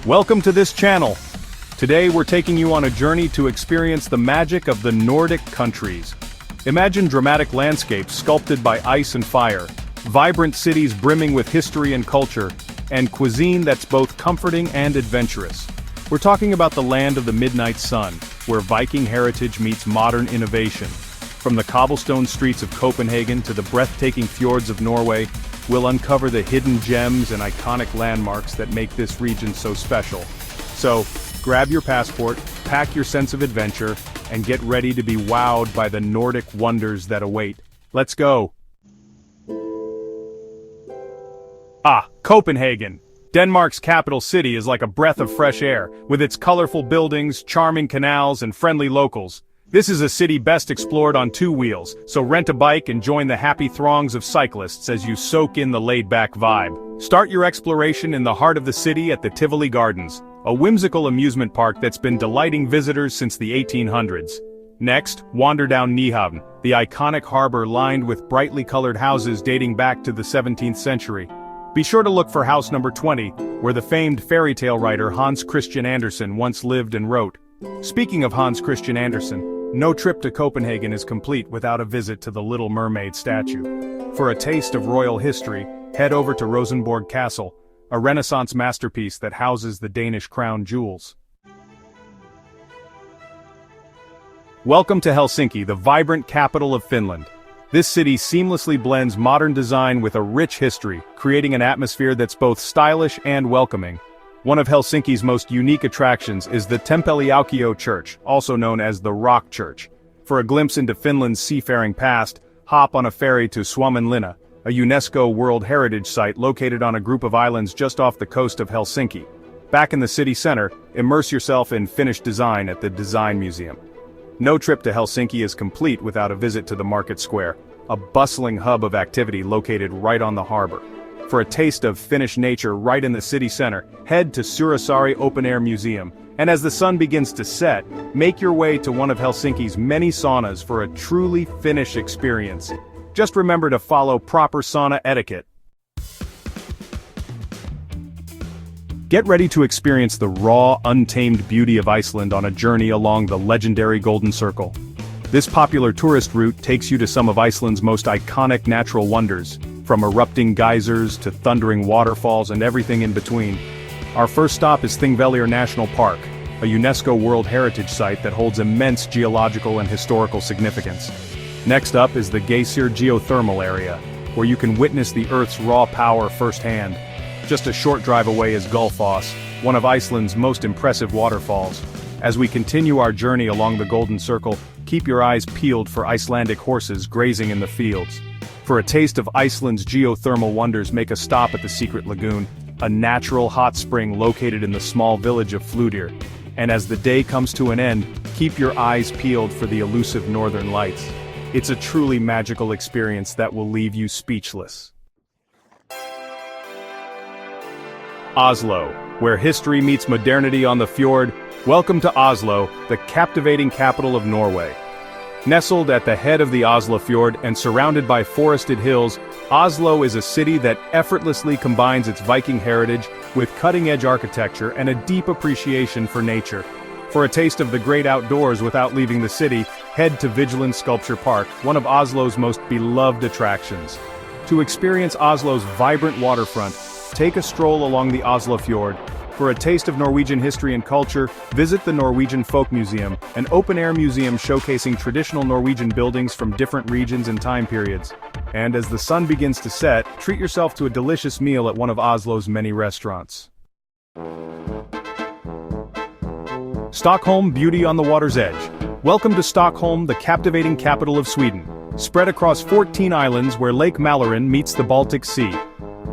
Welcome to this channel. Today we're taking you on a journey to experience the magic of the Nordic countries. Imagine dramatic landscapes sculpted by ice and fire, vibrant cities brimming with history and culture, and cuisine that's both comforting and adventurous. We're talking about the land of the midnight sun, where Viking heritage meets modern innovation. From the cobblestone streets of Copenhagen to the breathtaking fjords of Norway, we'll uncover the hidden gems and iconic landmarks that make this region so special. So, grab your passport, pack your sense of adventure, and get ready to be wowed by the Nordic wonders that await. Let's go! Copenhagen! Denmark's capital city is like a breath of fresh air, with its colorful buildings, charming canals, and friendly locals. This is a city best explored on two wheels, so rent a bike and join the happy throngs of cyclists as you soak in the laid-back vibe. Start your exploration in the heart of the city at the Tivoli Gardens, a whimsical amusement park that's been delighting visitors since the 1800s. Next, wander down Nyhavn, the iconic harbor lined with brightly colored houses dating back to the 17th century. Be sure to look for house number 20, where the famed fairy tale writer Hans Christian Andersen once lived and wrote. Speaking of Hans Christian Andersen, no trip to Copenhagen is complete without a visit to the Little Mermaid statue. For a taste of royal history, head over to Rosenborg Castle, a Renaissance masterpiece that houses the Danish crown jewels. Welcome to Helsinki, the vibrant capital of Finland. This city seamlessly blends modern design with a rich history, creating an atmosphere that's both stylish and welcoming. One of Helsinki's most unique attractions is the Tempeli-Aukio Church, also known as the Rock Church. For a glimpse into Finland's seafaring past, hop on a ferry to Suomenlinna, a UNESCO World Heritage Site located on a group of islands just off the coast of Helsinki. Back in the city center, immerse yourself in Finnish design at the Design Museum. No trip to Helsinki is complete without a visit to the Market Square, a bustling hub of activity located right on the harbor. For a taste of Finnish nature right in the city center, head to Suurasaari Open Air Museum, and as the sun begins to set, make your way to one of Helsinki's many saunas for a truly Finnish experience. Just remember to follow proper sauna etiquette. Get ready to experience the raw, untamed beauty of Iceland on a journey along the legendary Golden Circle. This popular tourist route takes you to some of Iceland's most iconic natural wonders, from erupting geysers to thundering waterfalls and everything in between. Our first stop is Thingvellir National Park, a UNESCO World Heritage Site that holds immense geological and historical significance. Next up is the Geysir Geothermal Area, where you can witness the Earth's raw power firsthand. Just a short drive away is Gullfoss, one of Iceland's most impressive waterfalls. As we continue our journey along the Golden Circle, keep your eyes peeled for Icelandic horses grazing in the fields. For a taste of Iceland's geothermal wonders, make a stop at the Secret Lagoon, a natural hot spring located in the small village of Fludir. And as the day comes to an end, keep your eyes peeled for the elusive northern lights. It's a truly magical experience that will leave you speechless. Oslo, where history meets modernity on the fjord. Welcome to Oslo, the captivating capital of Norway. Nestled at the head of the Oslo Fjord and surrounded by forested hills, Oslo is a city that effortlessly combines its Viking heritage with cutting-edge architecture and a deep appreciation for nature. For a taste of the great outdoors without leaving the city, head to Vigeland Sculpture Park, one of Oslo's most beloved attractions. To experience Oslo's vibrant waterfront, take a stroll along the Oslo Fjord. For a taste of Norwegian history and culture, visit the Norwegian Folk Museum, an open-air museum showcasing traditional Norwegian buildings from different regions and time periods. And as the sun begins to set, treat yourself to a delicious meal at one of Oslo's many restaurants. Stockholm, beauty on the water's edge. Welcome to Stockholm, the captivating capital of Sweden. Spread across 14 islands where Lake Mälaren meets the Baltic Sea.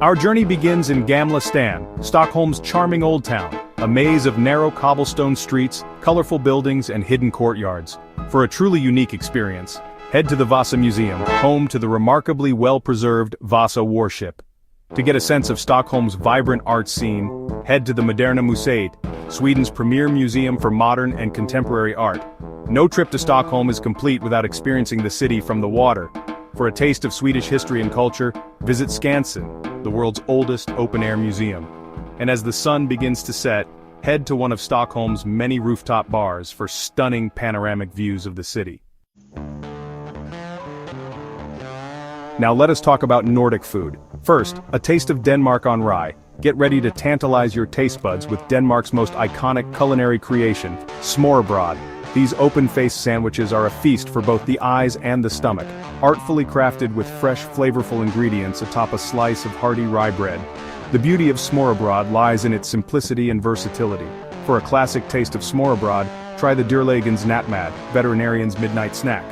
Our journey begins in Gamla Stan, Stockholm's charming old town, a maze of narrow cobblestone streets, colorful buildings, and hidden courtyards. For a truly unique experience, head to the Vasa Museum, home to the remarkably well-preserved Vasa warship. To get a sense of Stockholm's vibrant art scene, head to the Moderna Museet, Sweden's premier museum for modern and contemporary art. No trip to Stockholm is complete without experiencing the city from the water. For a taste of Swedish history and culture, visit Skansen, the world's oldest open-air museum. And as the sun begins to set, head to one of Stockholm's many rooftop bars for stunning panoramic views of the city. Now let us talk about Nordic food. First, a taste of Denmark on rye. Get ready to tantalize your taste buds with Denmark's most iconic culinary creation, smørrebrød. These open-faced sandwiches are a feast for both the eyes and the stomach, artfully crafted with fresh, flavorful ingredients atop a slice of hearty rye bread. The beauty of smørrebrød lies in its simplicity and versatility. For a classic taste of smørrebrød, try the Dyrlægens natmad, veterinarian's midnight snack.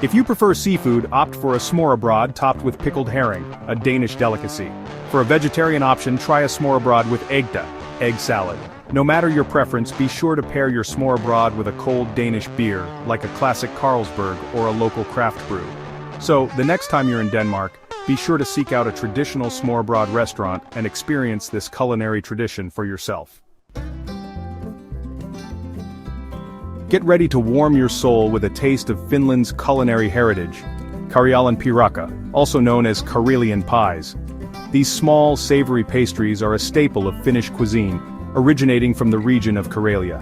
If you prefer seafood, opt for a smørrebrød topped with pickled herring, a Danish delicacy. For a vegetarian option, try a smørrebrød with ægte, egg salad. No matter your preference, be sure to pair your smørrebrød with a cold Danish beer, like a classic Carlsberg or a local craft brew. So, the next time you're in Denmark, be sure to seek out a traditional smørrebrød restaurant and experience this culinary tradition for yourself. Get ready to warm your soul with a taste of Finland's culinary heritage, Karjalanpiirakka, also known as Karelian pies. These small, savory pastries are a staple of Finnish cuisine, originating from the region of Karelia.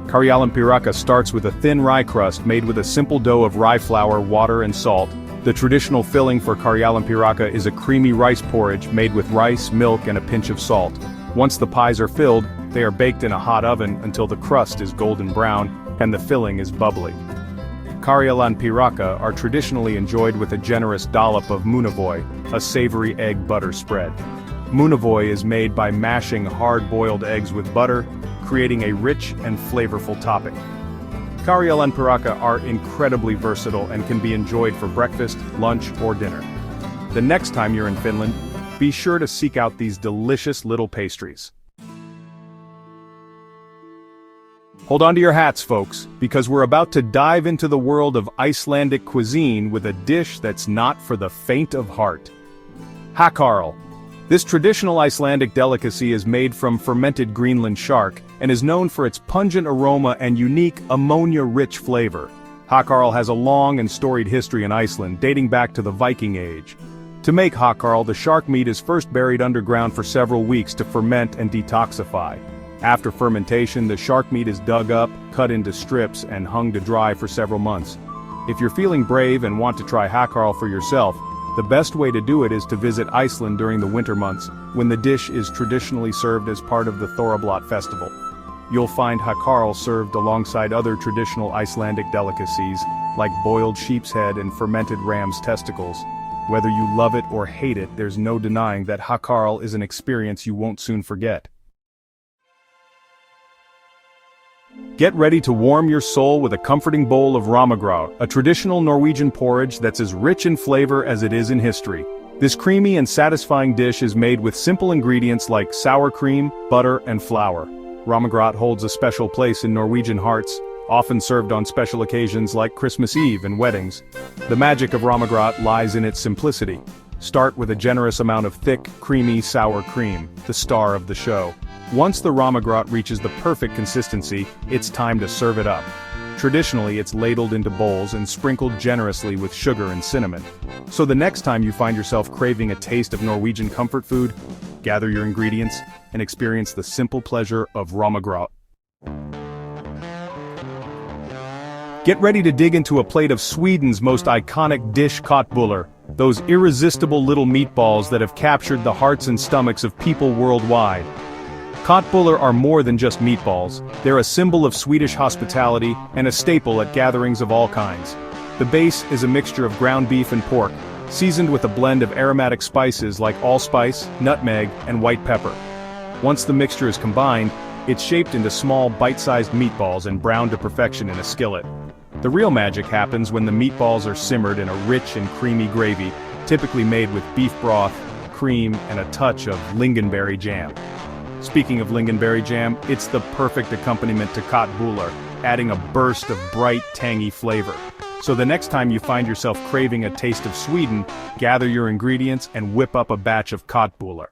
Karjalanpiirakka starts with a thin rye crust made with a simple dough of rye flour, water and salt. The traditional filling for Karjalanpiirakka is a creamy rice porridge made with rice, milk and a pinch of salt. Once the pies are filled, they are baked in a hot oven until the crust is golden brown and the filling is bubbly. Karjalanpiirakka are traditionally enjoyed with a generous dollop of muunavoi, a savory egg butter spread. Muunavoi is made by mashing hard-boiled eggs with butter, creating a rich and flavorful topping. Karjalanpiirakka are incredibly versatile and can be enjoyed for breakfast, lunch, or dinner. The next time you're in Finland, be sure to seek out these delicious little pastries. Hold on to your hats, folks, because we're about to dive into the world of Icelandic cuisine with a dish that's not for the faint of heart. Hakkarl. This traditional Icelandic delicacy is made from fermented Greenland shark and is known for its pungent aroma and unique ammonia-rich flavor. Hakkarl has a long and storied history in Iceland, dating back to the Viking Age. To make hakkarl, the shark meat is first buried underground for several weeks to ferment and detoxify. After fermentation, the shark meat is dug up, cut into strips, and hung to dry for several months. If you're feeling brave and want to try hakkarl for yourself, the best way to do it is to visit Iceland during the winter months, when the dish is traditionally served as part of the Thorrablot festival. You'll find hakkarl served alongside other traditional Icelandic delicacies, like boiled sheep's head and fermented ram's testicles. Whether you love it or hate it, there's no denying that hakkarl is an experience you won't soon forget. Get ready to warm your soul with a comforting bowl of ramagrauð, a traditional Norwegian porridge that's as rich in flavor as it is in history. This creamy and satisfying dish is made with simple ingredients like sour cream, butter, and flour. Ramagrauð holds a special place in Norwegian hearts, often served on special occasions like Christmas Eve and weddings. The magic of ramagrauð lies in its simplicity. Start with a generous amount of thick, creamy sour cream, the star of the show. Once the ramagrauð reaches the perfect consistency, it's time to serve it up. Traditionally, it's ladled into bowls and sprinkled generously with sugar and cinnamon. So the next time you find yourself craving a taste of Norwegian comfort food, gather your ingredients and experience the simple pleasure of ramagrauð. Get ready to dig into a plate of Sweden's most iconic dish, köttbullar, those irresistible little meatballs that have captured the hearts and stomachs of people worldwide. Köttbullar are more than just meatballs, they're a symbol of Swedish hospitality and a staple at gatherings of all kinds. The base is a mixture of ground beef and pork, seasoned with a blend of aromatic spices like allspice, nutmeg, and white pepper. Once the mixture is combined, it's shaped into small, bite-sized meatballs and browned to perfection in a skillet. The real magic happens when the meatballs are simmered in a rich and creamy gravy, typically made with beef broth, cream, and a touch of lingonberry jam. Speaking of lingonberry jam, it's the perfect accompaniment to köttbullar, adding a burst of bright, tangy flavor. So the next time you find yourself craving a taste of Sweden, gather your ingredients and whip up a batch of köttbullar.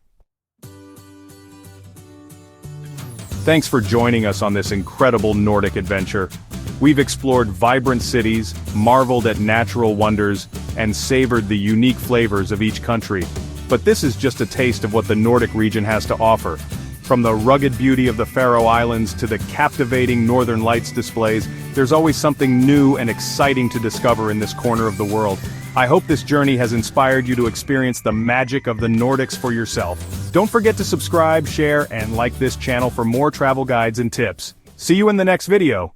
Thanks for joining us on this incredible Nordic adventure. We've explored vibrant cities, marveled at natural wonders, and savored the unique flavors of each country. But this is just a taste of what the Nordic region has to offer. From the rugged beauty of the Faroe Islands to the captivating Northern Lights displays, there's always something new and exciting to discover in this corner of the world. I hope this journey has inspired you to experience the magic of the Nordics for yourself. Don't forget to subscribe, share, and like this channel for more travel guides and tips. See you in the next video.